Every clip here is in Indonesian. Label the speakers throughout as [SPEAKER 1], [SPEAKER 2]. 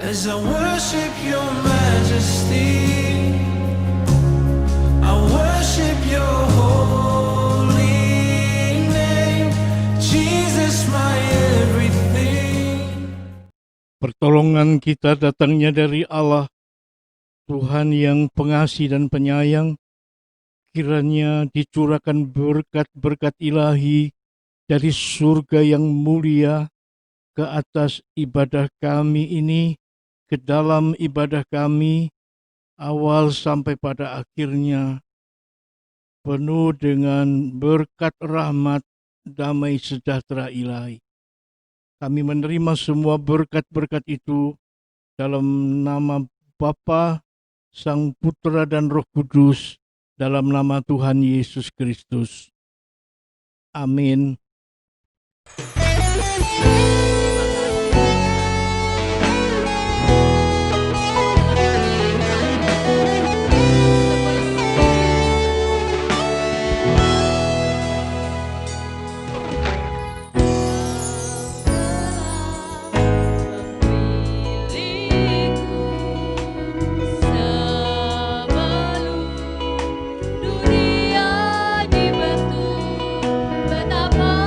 [SPEAKER 1] As I worship your majesty, I worship your holy name, Jesus my everything.
[SPEAKER 2] Pertolongan kita datangnya dari Allah, Tuhan yang pengasih dan penyayang. Kiranya dicurahkan berkat-berkat ilahi dari surga yang mulia ke atas ibadah kami ini, ke dalam ibadah kami, awal sampai pada akhirnya, penuh dengan berkat rahmat, damai sejahtera ilahi. Kami menerima semua berkat-berkat itu dalam nama Bapa, Sang Putra dan Roh Kudus, dalam nama Tuhan Yesus Kristus. Amin.
[SPEAKER 3] Sebelum dunia dibentuk, betapa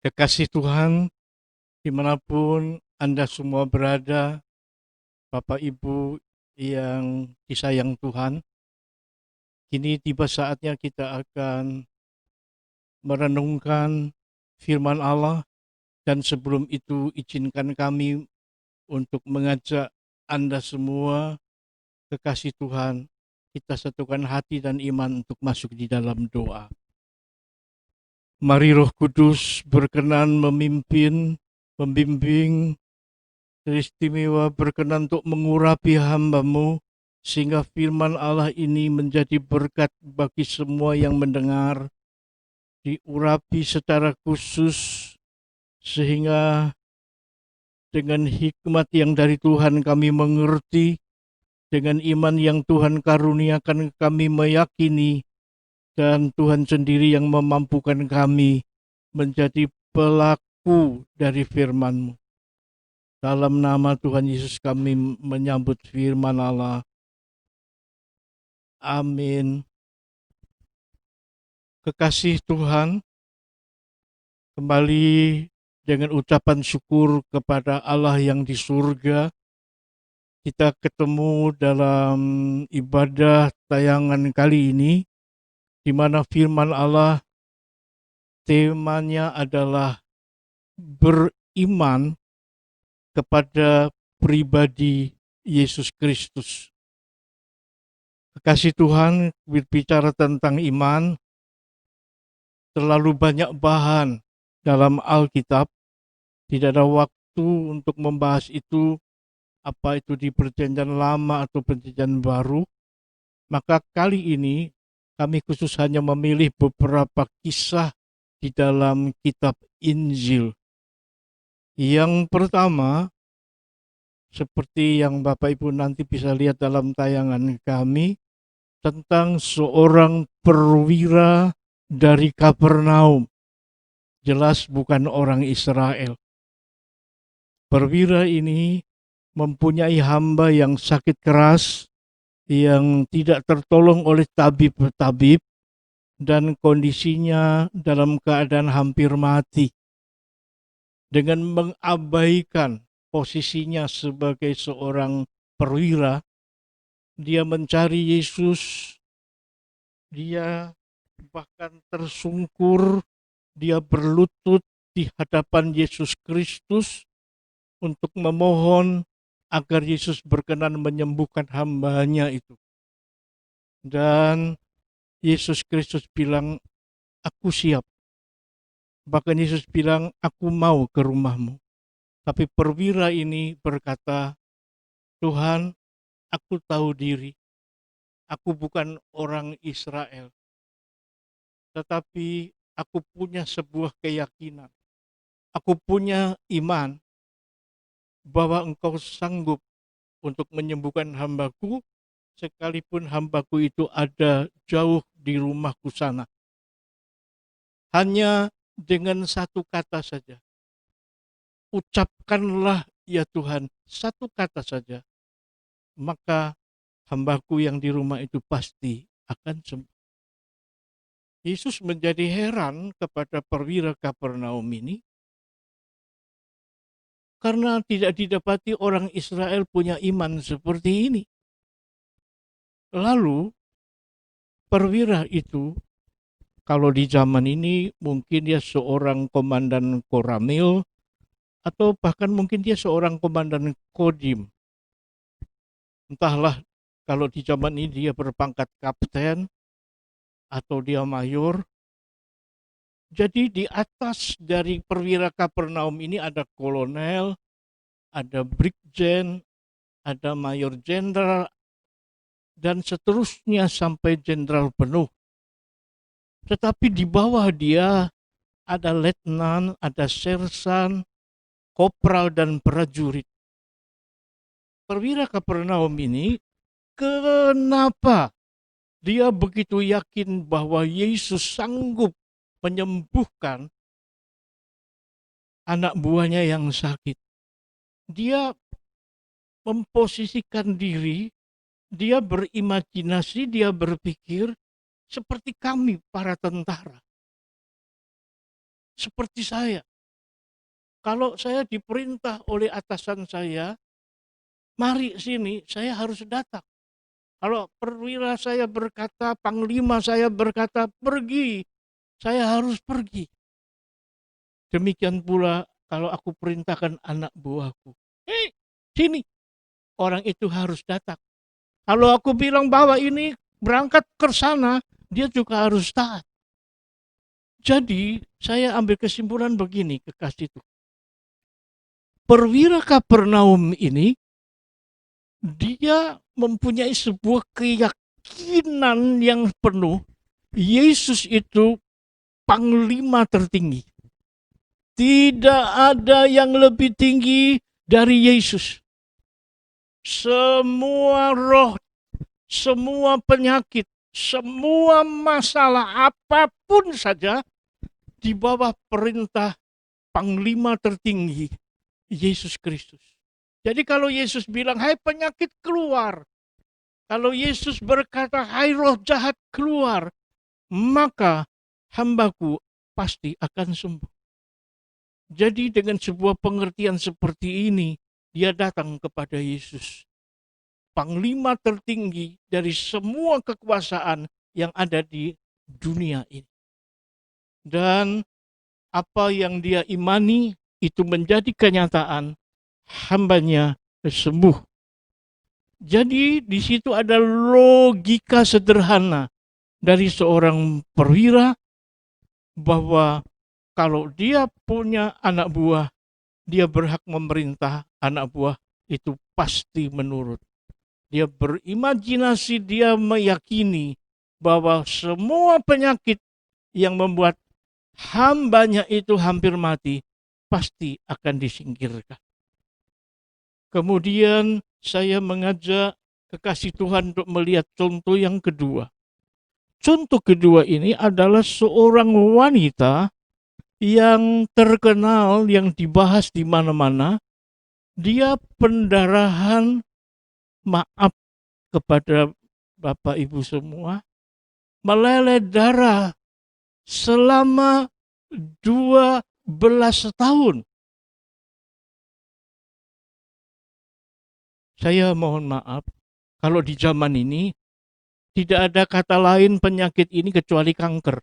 [SPEAKER 2] Kekasih Tuhan, dimanapun Anda semua berada, Bapak Ibu yang disayang Tuhan, kini tiba saatnya kita akan merenungkan firman Allah, dan sebelum itu izinkan kami untuk mengajak Anda semua, kekasih Tuhan, kita satukan hati dan iman untuk masuk di dalam doa. Mari Roh Kudus berkenan memimpin, membimbing, teristimewa berkenan untuk mengurapi hamba-Mu, sehingga firman Allah ini menjadi berkat bagi semua yang mendengar, diurapi secara khusus, sehingga dengan hikmat yang dari Tuhan kami mengerti, dengan iman yang Tuhan karuniakan kami meyakini, dan Tuhan sendiri yang memampukan kami menjadi pelaku dari firman-Mu. Dalam nama Tuhan Yesus kami menyambut firman Allah. Amin. Kekasih Tuhan, kembali dengan ucapan syukur kepada Allah yang di surga, kita ketemu dalam ibadah tayangan kali ini, di mana firman Allah temanya adalah beriman kepada pribadi Yesus Kristus. Kekasih Tuhan, berbicara tentang iman, terlalu banyak bahan dalam Alkitab, tidak ada waktu untuk membahas itu, apa itu di Perjanjian Lama atau Perjanjian Baru. Maka kali ini kami khusus hanya memilih beberapa kisah di dalam kitab Injil. Yang pertama, seperti yang Bapak Ibu nanti bisa lihat dalam tayangan kami, tentang seorang perwira dari Kapernaum. Jelas bukan orang Israel. Perwira ini mempunyai hamba yang sakit keras, yang tidak tertolong oleh tabib-tabib, dan kondisinya dalam keadaan hampir mati. Dengan mengabaikan posisinya sebagai seorang perwira, dia mencari Yesus, dia bahkan tersungkur, dia berlutut di hadapan Yesus Kristus untuk memohon agar Yesus berkenan menyembuhkan hambanya itu. Dan Yesus Kristus bilang, aku siap. Bahkan Yesus bilang, aku mau ke rumahmu. Tapi perwira ini berkata, Tuhan, aku tahu diri, aku bukan orang Israel, tetapi aku punya sebuah keyakinan, aku punya iman bahwa Engkau sanggup untuk menyembuhkan hambaku, sekalipun hambaku itu ada jauh di rumahku sana. Hanya dengan satu kata saja, ucapkanlah ya Tuhan, satu kata saja, maka hambaku yang di rumah itu pasti akan sembuh. Yesus menjadi heran kepada perwira Kapernaum ini, karena tidak didapati orang Israel punya iman seperti ini. Lalu perwira itu, kalau di zaman ini mungkin dia seorang komandan koramil, atau bahkan mungkin dia seorang komandan kodim. Entahlah, kalau di zaman ini dia berpangkat kapten atau dia mayor. Jadi di atas dari perwira Kapernaum ini ada kolonel, ada brigjen, ada mayor jenderal, dan seterusnya sampai jenderal penuh. Tetapi di bawah dia ada letnan, ada sersan, kopral, dan prajurit. Perwira Kapernaum ini, kenapa dia begitu yakin bahwa Yesus sanggup menyembuhkan anak buahnya yang sakit? Dia memposisikan diri, dia berimajinasi, dia berpikir seperti kami para tentara. Seperti saya, Kalau saya diperintah oleh atasan saya, mari sini, saya harus datang. Kalau perwira saya berkata, panglima saya berkata, pergi, saya harus pergi. Demikian pula kalau aku perintahkan anak buahku, sini, orang itu harus datang. Kalau aku bilang bahwa ini berangkat ke sana, dia juga harus taat. Jadi saya ambil kesimpulan begini, kekasih itu. Perwira Kapernaum ini, dia mempunyai sebuah keyakinan yang penuh, Yesus itu panglima tertinggi. Tidak ada yang lebih tinggi dari Yesus. Semua roh, semua penyakit, semua masalah apapun saja di bawah perintah panglima tertinggi, Yesus Kristus. Jadi kalau Yesus bilang, hai penyakit keluar. Kalau Yesus berkata, hai roh jahat keluar. Maka hambaku pasti akan sembuh. Jadi dengan sebuah pengertian seperti ini, dia datang kepada Yesus. Panglima tertinggi dari semua kekuasaan yang ada di dunia ini. Dan apa yang dia imani itu menjadi kenyataan, hambanya sembuh. Jadi di situ ada logika sederhana dari seorang perwira bahwa kalau dia punya anak buah, dia berhak memerintah anak buah itu pasti menurut. Dia berimajinasi, dia meyakini bahwa semua penyakit yang membuat hambanya itu hampir mati pasti akan disingkirkan. Kemudian saya mengajak kekasih Tuhan untuk melihat contoh yang kedua. Contoh kedua ini adalah seorang wanita yang terkenal, yang dibahas di mana-mana. Dia pendarahan, maaf kepada Bapak Ibu semua, meleleh darah selama 12 tahun. Saya mohon maaf, kalau di zaman ini tidak ada kata lain penyakit ini kecuali kanker.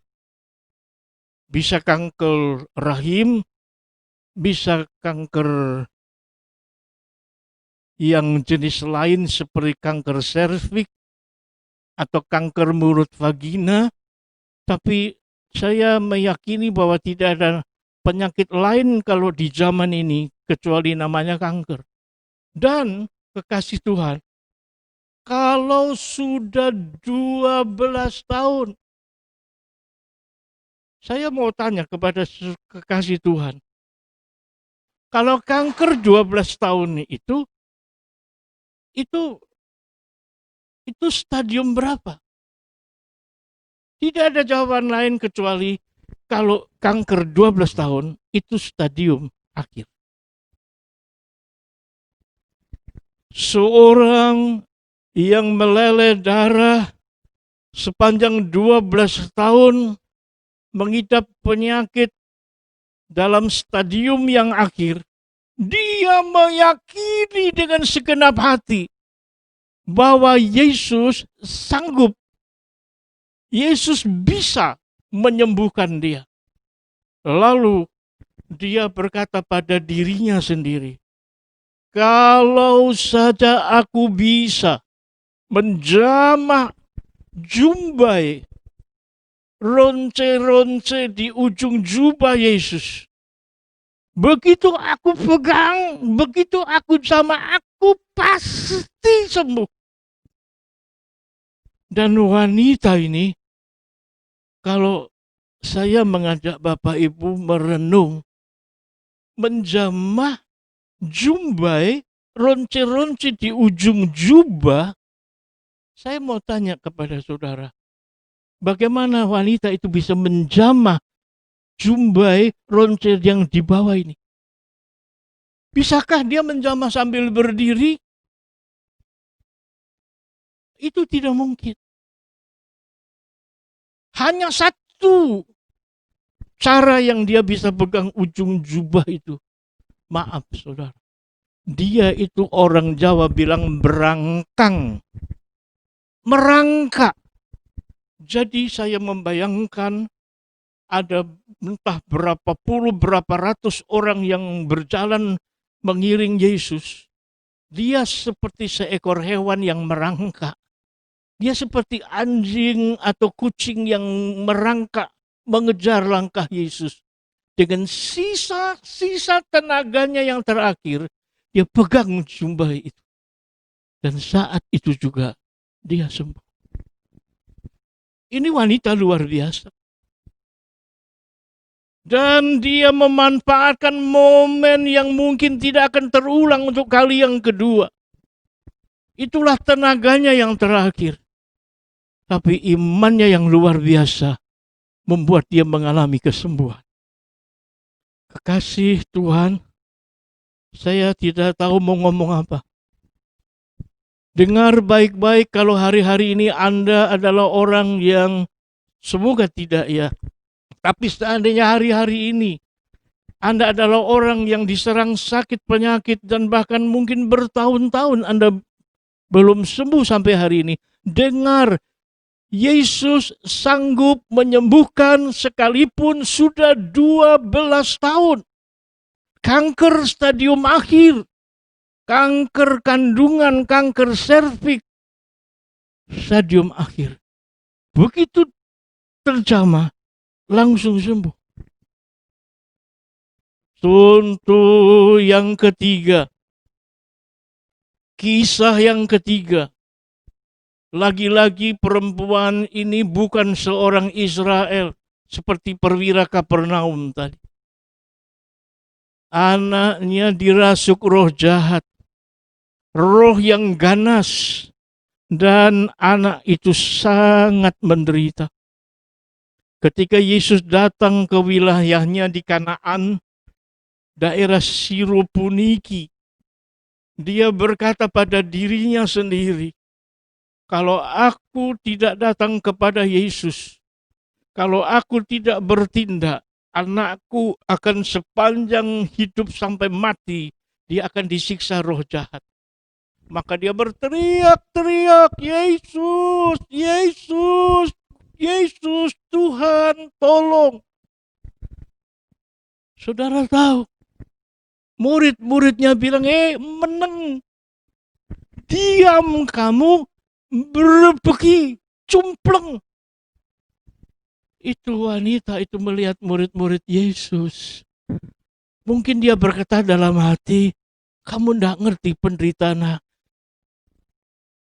[SPEAKER 2] Bisa kanker rahim, bisa kanker yang jenis lain seperti kanker serviks atau kanker mulut vagina. Tapi saya meyakini bahwa tidak ada penyakit lain kalau di zaman ini kecuali namanya kanker. Dan kekasih Tuhan, kalau sudah 12 tahun, saya mau tanya kepada kekasih Tuhan, kalau kanker 12 tahun itu stadium berapa? Tidak ada jawaban lain kecuali kalau kanker 12 tahun itu stadium akhir. Seorang yang meleleh darah sepanjang 12 tahun mengidap penyakit dalam stadium yang akhir, dia meyakini dengan segenap hati bahwa Yesus sanggup, Yesus bisa menyembuhkan dia. Lalu dia berkata pada dirinya sendiri, kalau saja aku bisa menjamah jumbai, ronce-ronce di ujung jubah Yesus. Begitu aku pegang, begitu aku jamah, aku pasti sembuh. Dan wanita ini, kalau saya mengajak Bapak Ibu merenung, menjamah jumbai, ronce-ronce di ujung jubah, saya mau tanya kepada saudara, bagaimana wanita itu bisa menjamah jumbai, ronce yang di bawah ini? Bisakah dia menjamah sambil berdiri? Itu tidak mungkin. Hanya satu cara yang dia bisa pegang ujung jubah itu. Maaf saudara, dia itu orang Jawa bilang berangkang, merangkak. Jadi saya membayangkan ada entah berapa puluh, berapa ratus orang yang berjalan mengiring Yesus. Dia seperti seekor hewan yang merangkak. Dia seperti anjing atau kucing yang merangkak mengejar langkah Yesus. Dengan sisa tenaganya yang terakhir, dia pegang jubah itu. Dan saat itu juga dia sembuh. Ini wanita luar biasa. Dan dia memanfaatkan momen yang mungkin tidak akan terulang untuk kali yang kedua. Itulah tenaganya yang terakhir. Tapi imannya yang luar biasa membuat dia mengalami kesembuhan. Kekasih Tuhan, saya tidak tahu mau ngomong apa. Dengar baik-baik kalau hari-hari ini Anda adalah orang yang, semoga tidak ya, tapi seandainya hari-hari ini Anda adalah orang yang diserang sakit penyakit dan bahkan mungkin bertahun-tahun Anda belum sembuh sampai hari ini. Dengar, Yesus sanggup menyembuhkan sekalipun sudah 12 tahun. Kanker stadium akhir, kanker kandungan, kanker serviks, stadium akhir. Begitu terjamah, langsung sembuh. Contoh yang ketiga, kisah yang ketiga. Lagi-lagi perempuan ini bukan seorang Israel seperti perwira Kapernaum tadi. Anaknya dirasuk roh jahat, roh yang ganas, dan anak itu sangat menderita. Ketika Yesus datang ke wilayahnya di Kanaan, daerah Siropuniki, dia berkata pada dirinya sendiri, kalau aku tidak datang kepada Yesus, kalau aku tidak bertindak, anakku akan sepanjang hidup sampai mati, dia akan disiksa roh jahat. Maka dia berteriak-teriak, Yesus, Yesus, Yesus, Tuhan, tolong. Saudara tahu, murid-muridnya bilang, meneng, diam kamu, berbeki, cumpleng. Itu wanita itu melihat murid-murid Yesus. Mungkin dia berkata dalam hati, kamu tidak ngerti penderitaan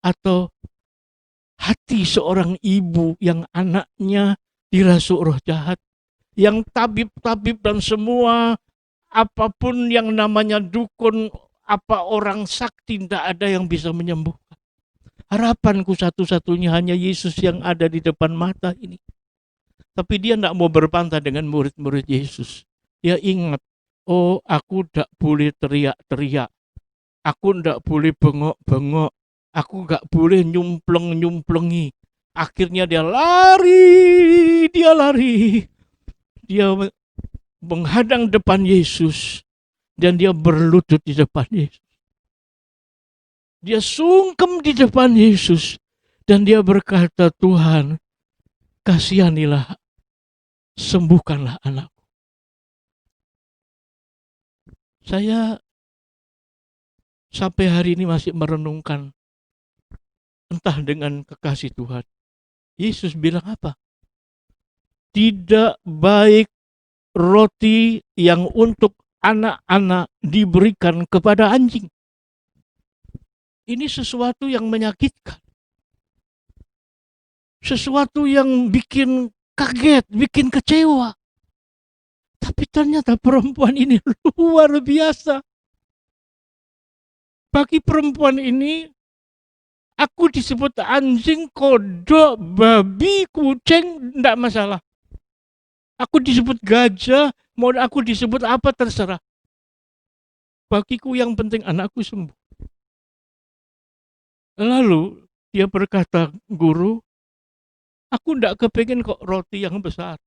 [SPEAKER 2] atau hati seorang ibu yang anaknya dirasuk roh jahat. Yang tabib-tabib dan semua, apapun yang namanya dukun, apa orang sakti, tidak ada yang bisa menyembuhkan. Harapanku satu-satunya hanya Yesus yang ada di depan mata ini. Tapi dia tidak mau berbantah dengan murid-murid Yesus. Dia ingat, oh aku tidak boleh teriak-teriak. Aku tidak boleh bengok-bengok. Aku tidak boleh nyumpleng-nyumplengi. Akhirnya dia lari. Dia menghadang depan Yesus. Dan dia berlutut di depan Yesus. Dia sungkem di depan Yesus. Dan dia berkata, Tuhan, kasihanilah, sembuhkanlah anakku. Saya sampai hari ini masih merenungkan, entah dengan kekasih Tuhan. Yesus bilang apa? Tidak baik roti yang untuk anak-anak diberikan kepada anjing. Ini sesuatu yang menyakitkan. Sesuatu yang bikin kaget, bikin kecewa. Tapi ternyata perempuan ini luar biasa. Bagi perempuan ini, aku disebut anjing, kodok, babi, kucing, tidak masalah. Aku disebut gajah, mau aku disebut apa terserah. Bagiku yang penting anakku sembuh. Lalu dia berkata, guru, aku tidak kepengen kok roti yang besar.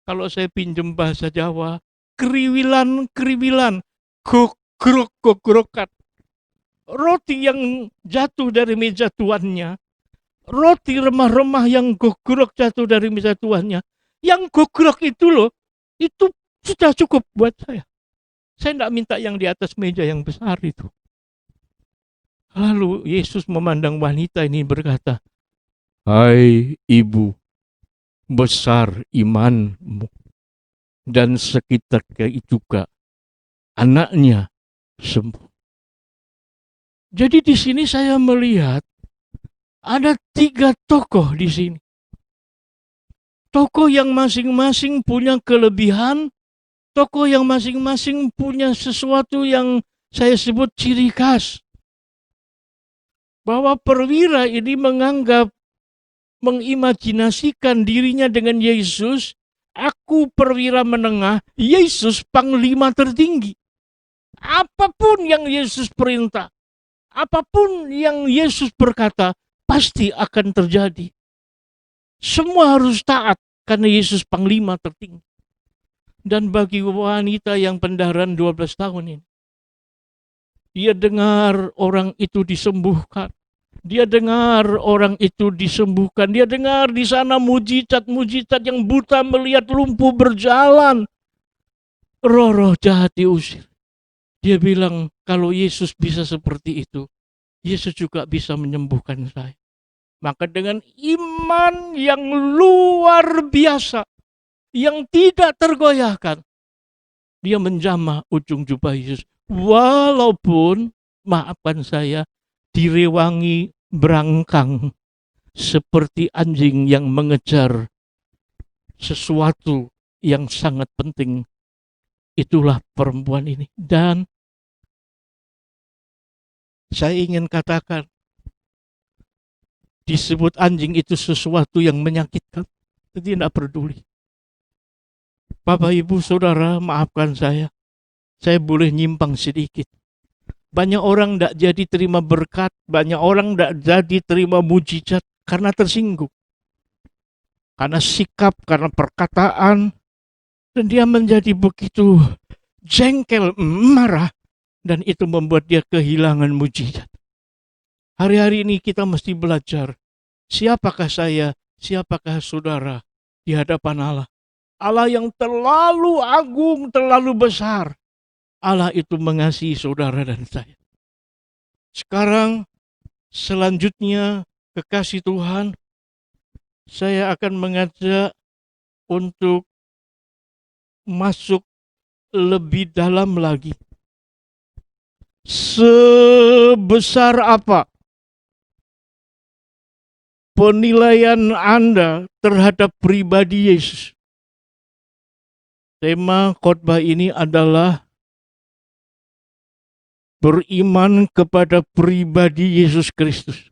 [SPEAKER 2] Kalau saya pinjam bahasa Jawa, keriwilan-keriwilan, gogrok-gogrokan. Roti yang jatuh dari meja tuannya, roti remah-remah yang gogrok jatuh dari meja tuannya. Yang gogrok itu loh, itu sudah cukup buat saya. Saya tidak minta yang di atas meja yang besar itu. Lalu Yesus memandang wanita ini berkata, "Hai ibu, besar imanmu." Dan seketika juga anaknya sembuh. Jadi di sini saya melihat ada 3 tokoh di sini. Tokoh yang masing-masing punya kelebihan, tokoh yang masing-masing punya sesuatu yang saya sebut ciri khas. Bahwa perwira ini mengimajinasikan dirinya dengan Yesus, aku perwira menengah, Yesus panglima tertinggi. Apapun yang Yesus perintah, apapun yang Yesus berkata, pasti akan terjadi. Semua harus taat karena Yesus panglima tertinggi. Dan bagi wanita yang pendarahan 12 tahun ini, dia dengar orang itu disembuhkan. Dia dengar orang itu disembuhkan. Dia dengar di sana mujizat-mujizat yang buta melihat, lumpuh berjalan. Roh-roh jahat diusir. Dia bilang, kalau Yesus bisa seperti itu, Yesus juga bisa menyembuhkan saya. Maka dengan iman yang luar biasa, yang tidak tergoyahkan, dia menjamah ujung jubah Yesus. Walaupun, maafkan saya, direwangi berangkang seperti anjing yang mengejar sesuatu yang sangat penting. Itulah perempuan ini. Dan saya ingin katakan, disebut anjing itu sesuatu yang menyakitkan. Jadi tidak peduli. Bapak, Ibu, Saudara, maafkan saya. Saya boleh nyimpang sedikit. Banyak orang tidak jadi terima berkat. Banyak orang tidak jadi terima mujizat karena tersinggung. Karena sikap, karena perkataan. Dan dia menjadi begitu jengkel, marah. Dan itu membuat dia kehilangan mujizat. Hari-hari ini kita mesti belajar. Siapakah saya, siapakah saudara di hadapan Allah. Allah yang terlalu agung, terlalu besar. Allah itu mengasihi saudara dan saya. Sekarang, selanjutnya, kekasih Tuhan, saya akan mengajak untuk masuk lebih dalam lagi. Sebesar apa penilaian Anda terhadap pribadi Yesus? Tema khotbah ini adalah beriman kepada pribadi Yesus Kristus.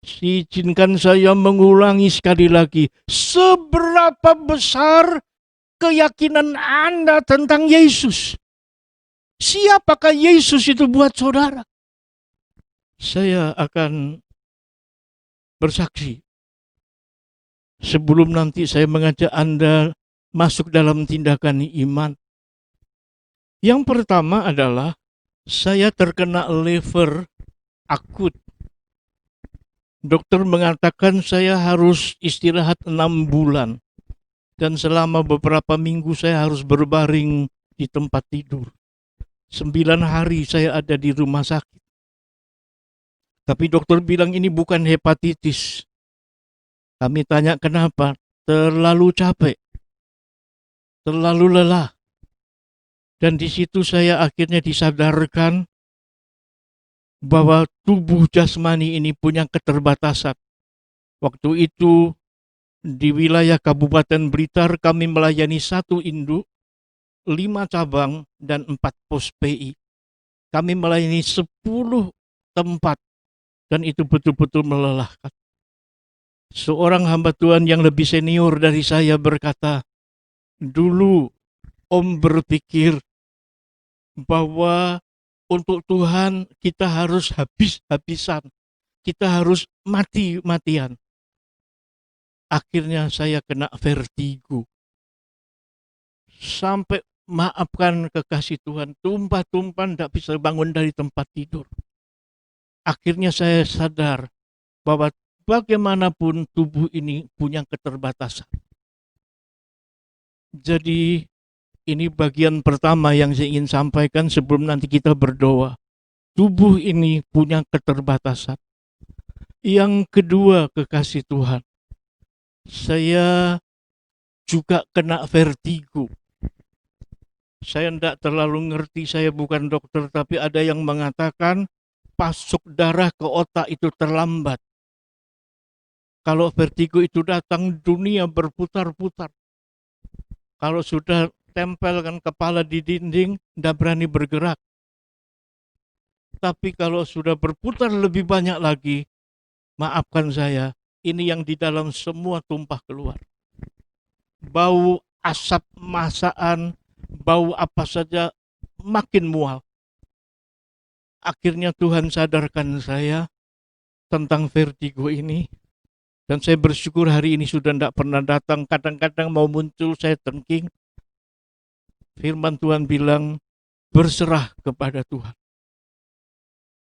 [SPEAKER 2] Izinkan saya mengulangi sekali lagi. Seberapa besar keyakinan Anda tentang Yesus? Siapakah Yesus itu buat saudara? Saya akan bersaksi. Sebelum nanti saya mengajak Anda masuk dalam tindakan iman. Yang pertama adalah saya terkena lever akut. Dokter mengatakan saya harus istirahat 6 bulan. Dan selama beberapa minggu saya harus berbaring di tempat tidur. 9 hari saya ada di rumah sakit. Tapi dokter bilang ini bukan hepatitis. Kami tanya kenapa? Terlalu capek. Terlalu lelah. Dan di situ saya akhirnya disadarkan bahwa tubuh jasmani ini punya keterbatasan. Waktu itu di wilayah Kabupaten Blitar kami melayani 1 induk, 5 cabang, dan 4 pos PI. Kami melayani 10 tempat, dan itu betul-betul melelahkan. Seorang hamba Tuhan yang lebih senior dari saya berkata, dulu Om berpikir bahwa untuk Tuhan kita harus habis-habisan, kita harus mati-matian. Akhirnya saya kena vertigo. Sampai maafkan kekasih Tuhan, tumpah-tumpah tidak bisa bangun dari tempat tidur. Akhirnya saya sadar bahwa bagaimanapun tubuh ini punya keterbatasan. Jadi ini bagian pertama yang saya ingin sampaikan sebelum nanti kita berdoa. Tubuh ini punya keterbatasan. Yang kedua, kekasih Tuhan, saya juga kena vertigo. Saya tidak terlalu ngerti, saya bukan dokter, tapi ada yang mengatakan pasok darah ke otak itu terlambat. Kalau vertigo itu datang, dunia berputar-putar. Kalau sudah tempelkan kepala di dinding, tidak berani bergerak. Tapi kalau sudah berputar lebih banyak lagi, maafkan saya, ini yang di dalam semua tumpah keluar. Bau asap masakan, bau apa saja makin mual. Akhirnya Tuhan sadarkan saya tentang vertigo ini. Dan saya bersyukur hari ini sudah tidak pernah datang. Kadang-kadang mau muncul saya tengking. Firman Tuhan bilang, berserah kepada Tuhan.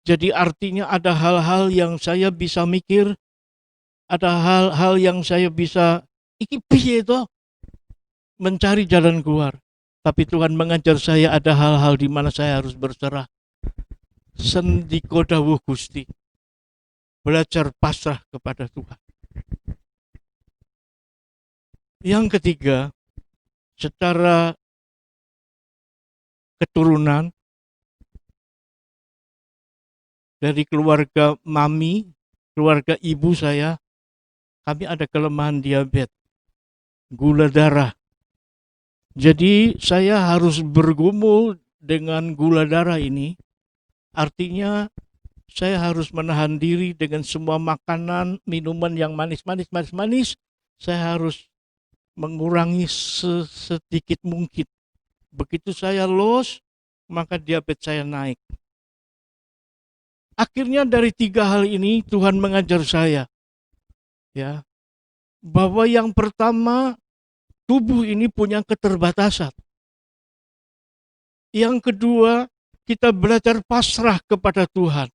[SPEAKER 2] Jadi artinya ada hal-hal yang saya bisa mikir, ada hal-hal yang saya bisa iki piye to, mencari jalan keluar. Tapi Tuhan mengajar saya ada hal-hal di mana saya harus berserah. Sendiko dawuh Gusti. Belajar pasrah kepada Tuhan. Yang ketiga, secara keturunan dari keluarga mami, keluarga ibu saya, kami ada kelemahan diabetes, gula darah. Jadi saya harus bergumul dengan gula darah ini. Artinya saya harus menahan diri dengan semua makanan, minuman yang manis. Saya harus mengurangi sedikit mungkin. Begitu saya los, maka diabetes saya naik. Akhirnya dari 3 hal ini Tuhan mengajar saya, ya, bahwa yang pertama, tubuh ini punya keterbatasan. Yang kedua, kita belajar pasrah kepada Tuhan.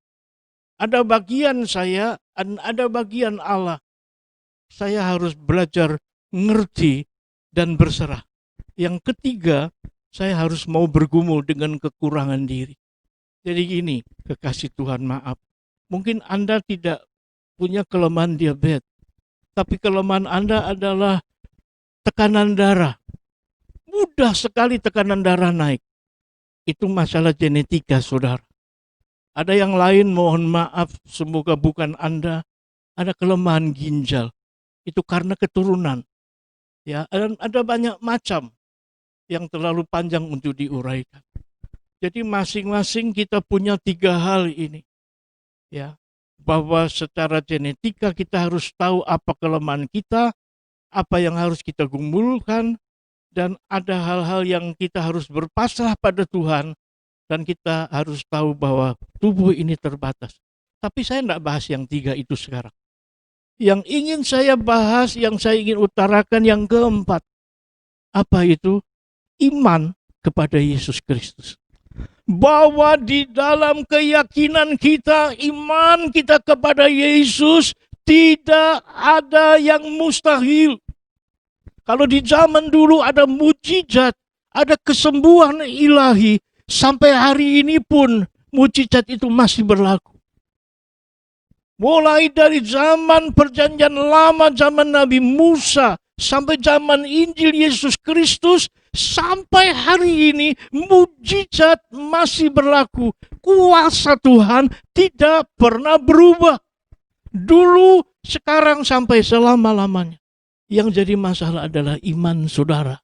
[SPEAKER 2] Ada bagian saya, ada bagian Allah. Saya harus belajar ngerti dan berserah. Yang ketiga, saya harus mau bergumul dengan kekurangan diri. Jadi gini, kekasih Tuhan, maaf. Mungkin Anda tidak punya kelemahan diabetes, tapi kelemahan Anda adalah tekanan darah. Mudah sekali tekanan darah naik. Itu masalah genetika, saudara. Ada yang lain, mohon maaf, semoga bukan Anda, ada kelemahan ginjal. Itu karena keturunan. Ya, ada banyak macam yang terlalu panjang untuk diuraikan. Jadi masing-masing kita punya 3 hal ini. Ya, bahwa secara genetika kita harus tahu apa kelemahan kita, apa yang harus kita gumulkan, dan ada hal-hal yang kita harus berpasrah pada Tuhan, dan kita harus tahu bahwa tubuh ini terbatas. Tapi saya tidak bahas yang 3 itu sekarang. Yang ingin saya bahas, yang saya ingin utarakan yang keempat. Apa itu? Iman kepada Yesus Kristus. Bahwa di dalam keyakinan kita, iman kita kepada Yesus, tidak ada yang mustahil. Kalau di zaman dulu ada mujizat, ada kesembuhan ilahi, sampai hari ini pun mujizat itu masih berlaku. Mulai dari zaman perjanjian lama, zaman Nabi Musa, sampai zaman Injil Yesus Kristus, sampai hari ini mujizat masih berlaku. Kuasa Tuhan tidak pernah berubah. Dulu, sekarang, sampai selama-lamanya. Yang jadi masalah adalah iman saudara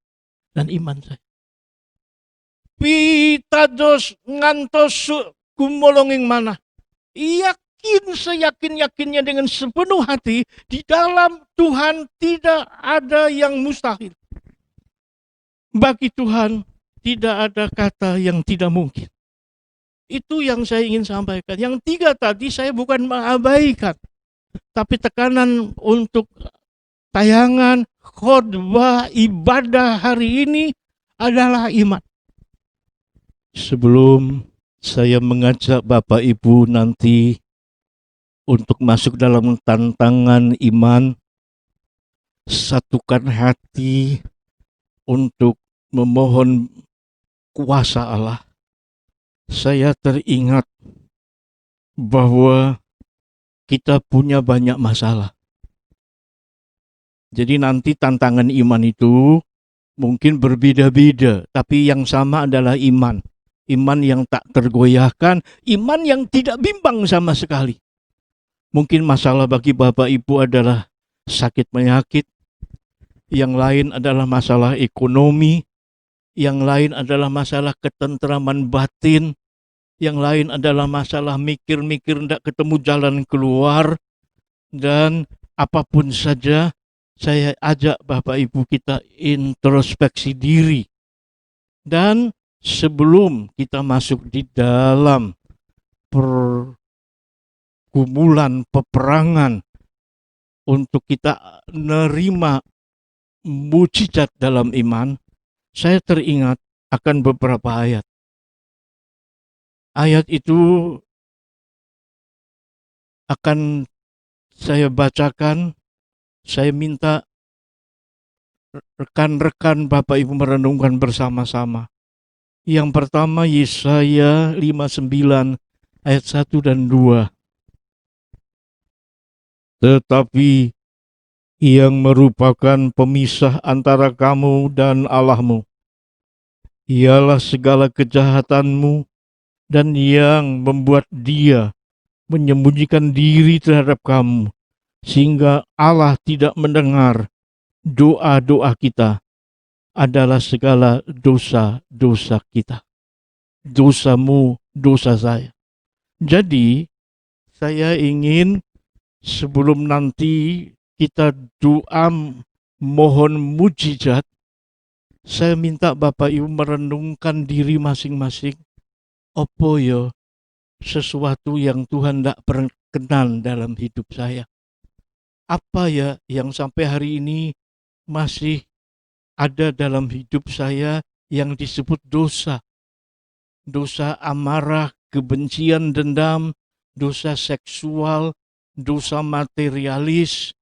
[SPEAKER 2] dan iman saya. Pitados ngantos gumolonging mana. Yakin seyakin-yakinnya dengan sepenuh hati, di dalam Tuhan tidak ada yang mustahil. Bagi Tuhan tidak ada kata yang tidak mungkin. Itu yang saya ingin sampaikan. Yang 3 tadi saya bukan mengabaikan, tapi tekanan untuk tayangan, khotbah, ibadah hari ini adalah iman. Sebelum saya mengajak Bapak Ibu nanti untuk masuk dalam tantangan iman, satukan hati untuk memohon kuasa Allah. Saya teringat bahwa kita punya banyak masalah. Jadi nanti tantangan iman itu mungkin berbeda-beda, tapi yang sama adalah iman. Iman yang tak tergoyahkan, iman yang tidak bimbang sama sekali. Mungkin masalah bagi Bapak Ibu adalah sakit penyakit, yang lain adalah masalah ekonomi, yang lain adalah masalah ketentraman batin, yang lain adalah masalah mikir-mikir tidak ketemu jalan keluar, dan apapun saja, saya ajak Bapak Ibu kita introspeksi diri. Dan sebelum kita masuk di dalam pergumulan peperangan untuk kita menerima mujizat dalam iman, saya teringat akan beberapa ayat. Ayat itu akan saya bacakan. Saya minta rekan-rekan Bapak Ibu merenungkan bersama-sama. Yang pertama Yesaya 59 ayat 1 dan 2. Tetapi yang merupakan pemisah antara kamu dan Allahmu ialah segala kejahatanmu, dan yang membuat dia menyembunyikan diri terhadap kamu, sehingga Allah tidak mendengar doa-doa kita, adalah segala dosa-dosa kita. Dosamu, dosa saya. Jadi, saya ingin sebelum nanti kita doa mohon mujizat, saya minta Bapak Ibu merenungkan diri masing-masing. Apa ya sesuatu yang Tuhan tidak berkenan dalam hidup saya? Apa ya yang sampai hari ini masih ada dalam hidup saya yang disebut dosa? Dosa amarah, kebencian, dendam, dosa seksual, dosa materialis,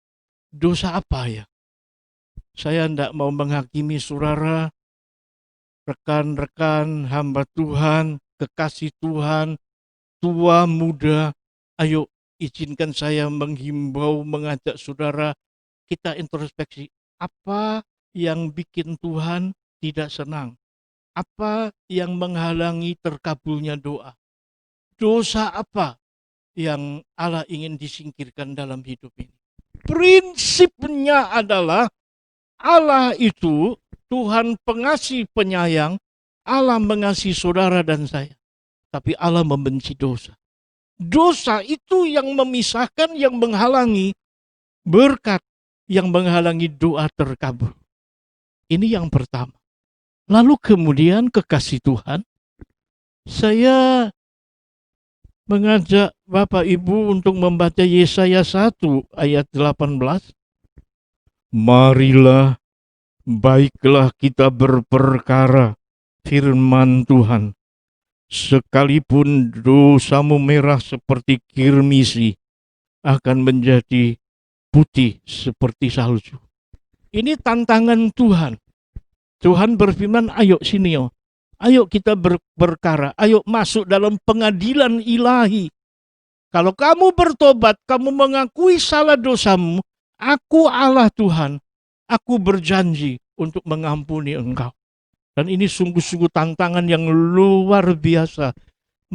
[SPEAKER 2] dosa apa ya? Saya tidak mau menghakimi saudara, rekan-rekan, hamba Tuhan, kekasih Tuhan, tua, muda. Ayo izinkan saya menghimbau, mengajak saudara, kita introspeksi. Apa yang bikin Tuhan tidak senang? Apa yang menghalangi terkabulnya doa? Dosa apa yang Allah ingin disingkirkan dalam hidup ini? Prinsipnya adalah Allah itu Tuhan pengasih penyayang, Allah mengasihi saudara dan saya. Tapi Allah membenci dosa. Dosa itu yang memisahkan, yang menghalangi berkat, yang menghalangi doa terkabul. Ini yang pertama. Lalu kemudian kekasih Tuhan, saya mengajak Bapak Ibu untuk membaca Yesaya 1 ayat 18. Marilah, baiklah kita berperkara firman Tuhan. Sekalipun dosamu merah seperti kirmisi, akan menjadi putih seperti salju. Ini tantangan Tuhan. Tuhan berfirman, ayo sini yo. Ayo kita berperkara, ayo masuk dalam pengadilan ilahi. Kalau kamu bertobat, kamu mengakui salah dosamu, aku Allah Tuhan, aku berjanji untuk mengampuni engkau. Dan ini sungguh-sungguh tantangan yang luar biasa.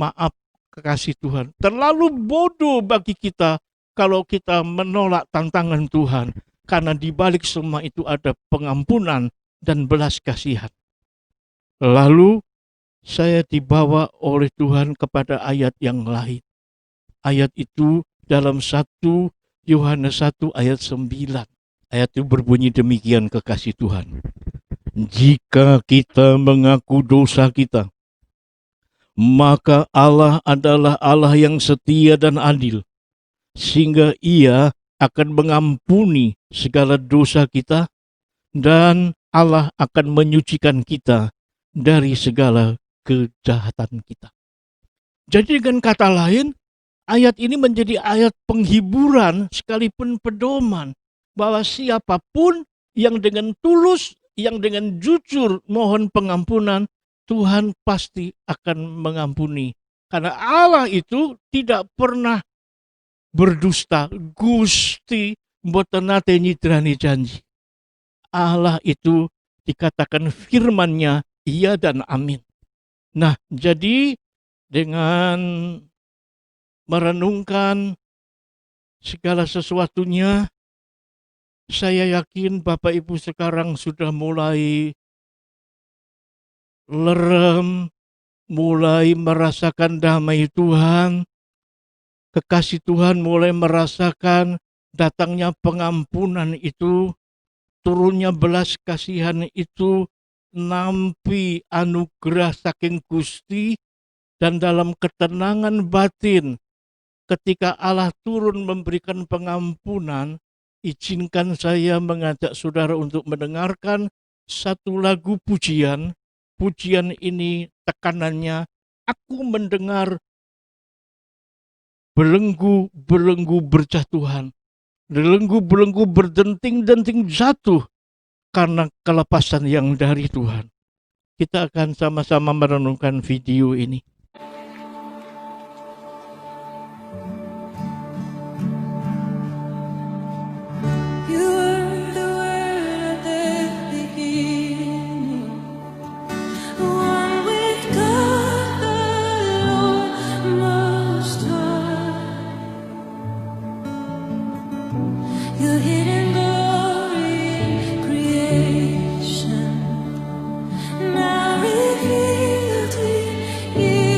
[SPEAKER 2] Maaf kekasih Tuhan. Terlalu bodoh bagi kita kalau kita menolak tantangan Tuhan. Karena di balik semua itu ada pengampunan dan belas kasihan. Lalu saya dibawa oleh Tuhan kepada ayat yang lain. Ayat itu dalam 1 Yohanes 1 ayat 9. Ayat itu berbunyi demikian, kekasih Tuhan. Jika kita mengaku dosa kita, maka Allah adalah Allah yang setia dan adil, sehingga Ia akan mengampuni segala dosa kita, dan Allah akan menyucikan kita dari segala kejahatan kita. Jadi dengan kata lain, ayat ini menjadi ayat penghiburan sekalipun pedoman bahwa siapapun yang dengan tulus, yang dengan jujur mohon pengampunan, Tuhan pasti akan mengampuni. Karena Allah itu tidak pernah berdusta. Gusti mboten nate nyidrani janji. Allah itu dikatakan firman-Nya iya dan amin. Nah, jadi dengan merenungkan segala sesuatunya, saya yakin Bapak Ibu sekarang sudah mulai lerem, mulai merasakan damai Tuhan, kekasih Tuhan mulai merasakan datangnya pengampunan itu, turunnya belas kasihan itu, nampi anugerah saking Gusti, dan dalam ketenangan batin ketika Allah turun memberikan pengampunan, izinkan saya mengajak saudara untuk mendengarkan satu lagu pujian. Pujian ini tekanannya, aku mendengar belenggu-belenggu berjatuhan, belenggu-belenggu berdenting-denting jatuh karena kelepasan yang dari Tuhan. Kita akan sama-sama merenungkan video ini.
[SPEAKER 1] You were the word at the beginning, one with God the Lord Most High. Your hidden glory in creation, now revealed in you.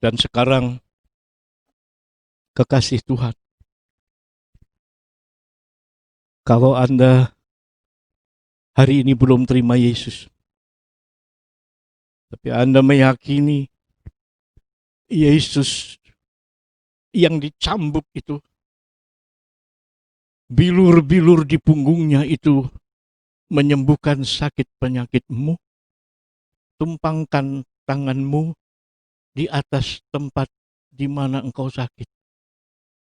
[SPEAKER 2] Dan sekarang, kekasih Tuhan, kalau Anda hari ini belum terima Yesus, tapi Anda meyakini Yesus yang dicambuk itu, bilur-bilur di punggungnya itu menyembuhkan sakit penyakitmu, tumpangkan tanganmu di atas tempat di mana engkau sakit.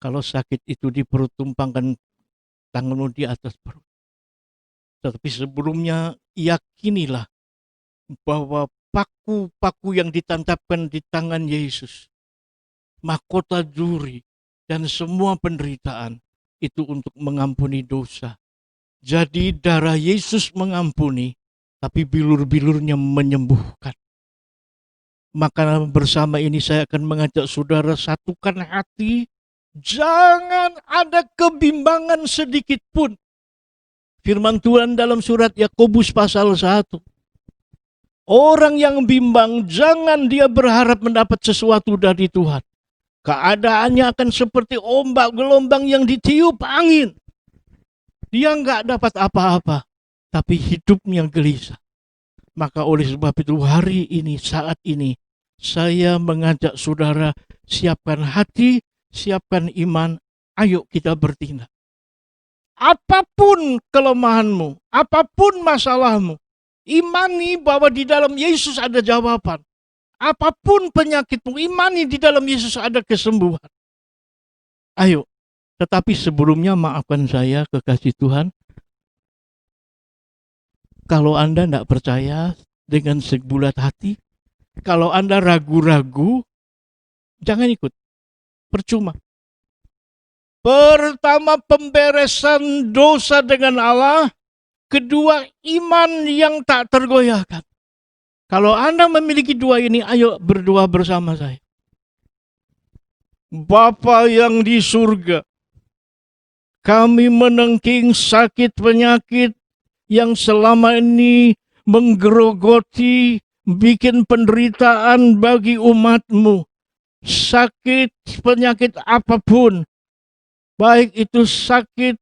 [SPEAKER 2] Kalau sakit itu di perut, tumpangkan tanganmu di atas perut. Tetapi sebelumnya yakinilah bahwa paku-paku yang ditancapkan di tangan Yesus, mahkota duri, dan semua penderitaan itu untuk mengampuni dosa. Jadi darah Yesus mengampuni, tapi bilur-bilurnya menyembuhkan. Maka bersama ini saya akan mengajak saudara satukan hati, jangan ada kebimbangan sedikit pun. Firman Tuhan dalam surat Yakobus pasal 1. Orang yang bimbang, jangan dia berharap mendapat sesuatu dari Tuhan. Keadaannya akan seperti ombak gelombang yang ditiup angin. Dia nggak dapat apa-apa, tapi hidupnya gelisah. Maka oleh sebab itu hari ini, saat ini, saya mengajak saudara siapkan hati, siapkan iman, ayo kita bertindak. Apapun kelemahanmu, apapun masalahmu, imani bahwa di dalam Yesus ada jawaban. Apapun penyakitmu, imani di dalam Yesus ada kesembuhan. Ayo, tetapi sebelumnya maafkan saya, kekasih Tuhan. Kalau Anda tidak percaya dengan sebulat hati, kalau Anda ragu-ragu, jangan ikut. Percuma. Pertama, pemberesan dosa dengan Allah. Kedua, iman yang tak tergoyahkan. Kalau Anda memiliki dua ini, ayo berdoa bersama saya. Bapa yang di surga, kami menengking sakit penyakit yang selama ini menggerogoti, bikin penderitaan bagi umat-Mu. Sakit penyakit apapun, baik itu sakit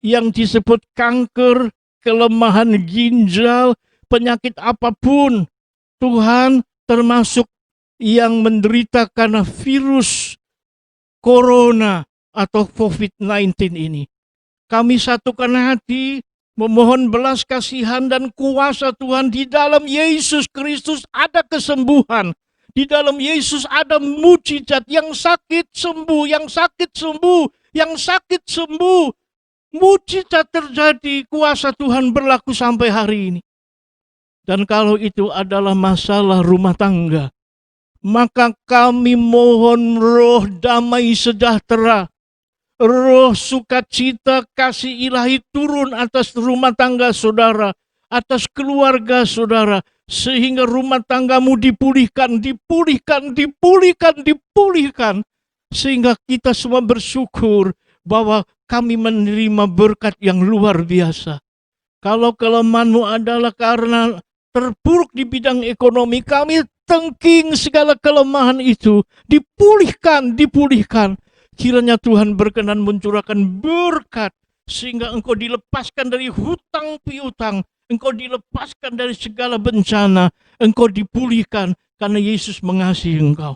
[SPEAKER 2] yang disebut kanker, kelemahan ginjal, penyakit apapun, Tuhan, termasuk yang menderita karena virus corona atau COVID-19 ini. Kami satukan hati, memohon belas kasihan dan kuasa Tuhan. Di dalam Yesus Kristus ada kesembuhan. Di dalam Yesus ada mujizat. Yang sakit sembuh, yang sakit sembuh, yang sakit sembuh. Mujizat terjadi, kuasa Tuhan berlaku sampai hari ini. Dan kalau itu adalah masalah rumah tangga, maka kami mohon roh damai sejahtera, roh sukacita, kasih ilahi turun atas rumah tangga saudara, atas keluarga saudara, sehingga rumah tanggamu dipulihkan, sehingga kita semua bersyukur bahwa kami menerima berkat yang luar biasa. Kalau kelemahanmu adalah karena terpuruk di bidang ekonomi, kami tengking segala kelemahan itu, dipulihkan. Kiranya Tuhan berkenan mencurahkan berkat, sehingga engkau dilepaskan dari hutang piutang, engkau dilepaskan dari segala bencana, engkau dipulihkan karena Yesus mengasihi engkau.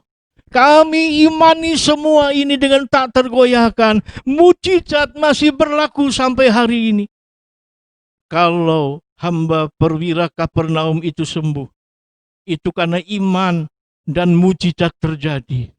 [SPEAKER 2] Kami imani semua ini dengan tak tergoyahkan. Mujizat masih berlaku sampai hari ini. Kalau hamba perwira Kapernaum itu sembuh, itu karena iman dan mujizat terjadi.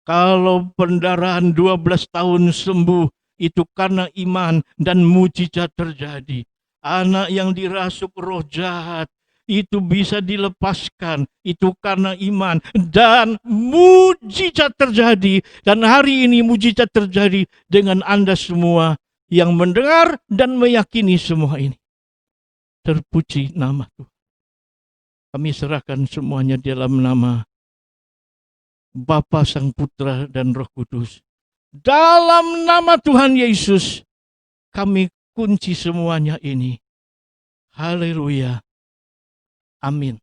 [SPEAKER 2] Kalau pendarahan 12 tahun sembuh, itu karena iman dan mujizat terjadi. Anak yang dirasuk roh jahat, itu bisa dilepaskan, itu karena iman dan mujizat terjadi. Dan hari ini mujizat terjadi dengan Anda semua yang mendengar dan meyakini semua ini. Terpuji nama Tuhan. Kami serahkan semuanya dalam nama Bapa, Sang Putra, dan Roh Kudus. Dalam nama Tuhan Yesus, kami kunci semuanya ini. Haleluya. Amin.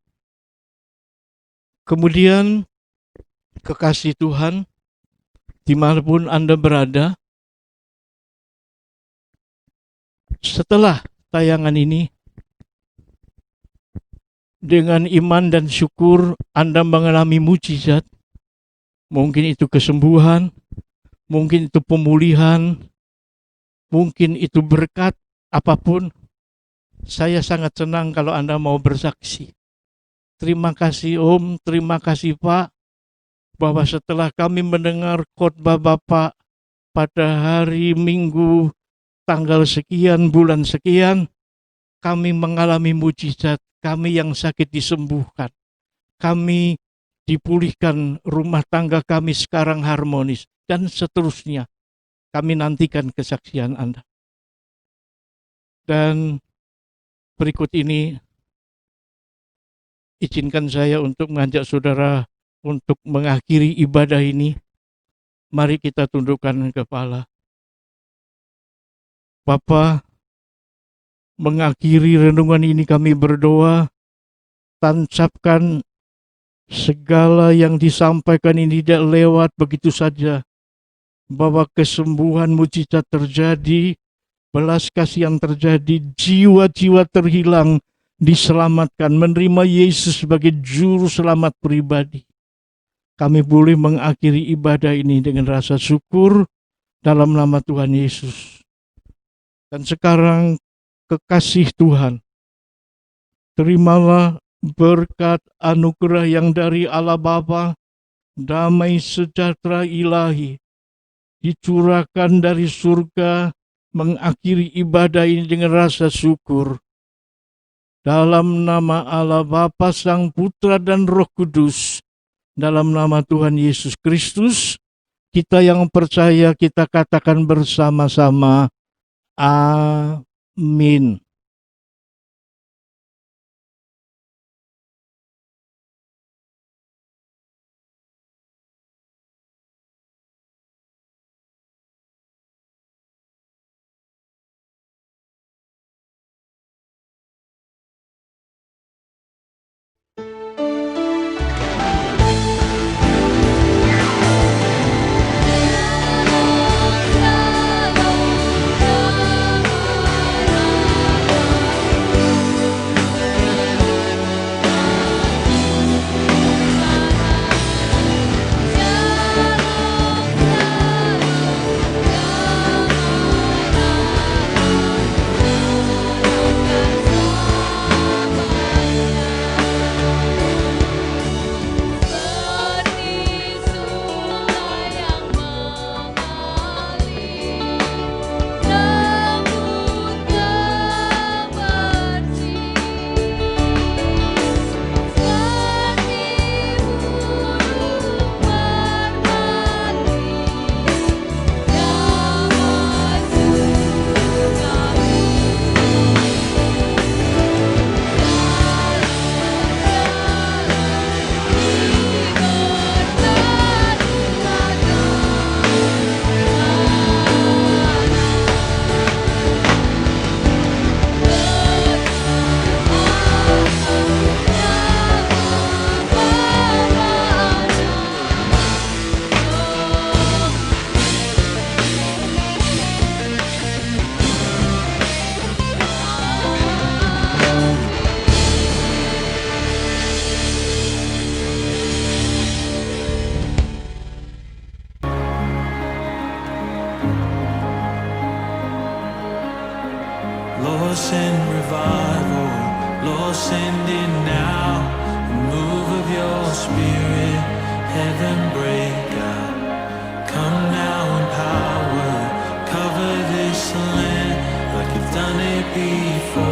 [SPEAKER 2] Kemudian Kekasih Tuhan, dimanapun Anda berada, setelah tayangan ini, dengan iman dan syukur Anda mengalami mujizat, mungkin itu kesembuhan, mungkin itu pemulihan, mungkin itu berkat, apapun. Saya sangat senang kalau Anda mau bersaksi. Terima kasih Om, terima kasih Pak, bahwa setelah kami mendengar khotbah Bapak pada hari Minggu tanggal sekian, bulan sekian, kami mengalami mujizat, kami yang sakit disembuhkan, kami dipulihkan, rumah tangga kami sekarang harmonis, dan seterusnya. Kami nantikan kesaksian Anda. Dan berikut ini, izinkan saya untuk mengajak saudara untuk mengakhiri ibadah ini. Mari kita tundukkan kepala. Bapa, mengakhiri renungan ini kami berdoa, tancapkan segala yang disampaikan ini tidak lewat begitu saja, bahwa kesembuhan mujizat terjadi, belas kasihan terjadi, jiwa-jiwa terhilang diselamatkan, menerima Yesus sebagai juru selamat pribadi. Kami boleh mengakhiri ibadah ini dengan rasa syukur dalam nama Tuhan Yesus. Dan sekarang kekasih Tuhan, terimalah berkat anugerah yang dari Allah Bapa, damai sejahtera ilahi, dicurahkan dari surga, mengakhiri ibadah ini dengan rasa syukur. Dalam nama Allah Bapa, Sang Putra dan Roh Kudus, dalam nama Tuhan Yesus Kristus, kita yang percaya kita katakan bersama-sama, amin.
[SPEAKER 3] Lord, send revival. Lord, send it now. A move of your spirit, heaven break out. Come now in power, cover this land like you've done it before.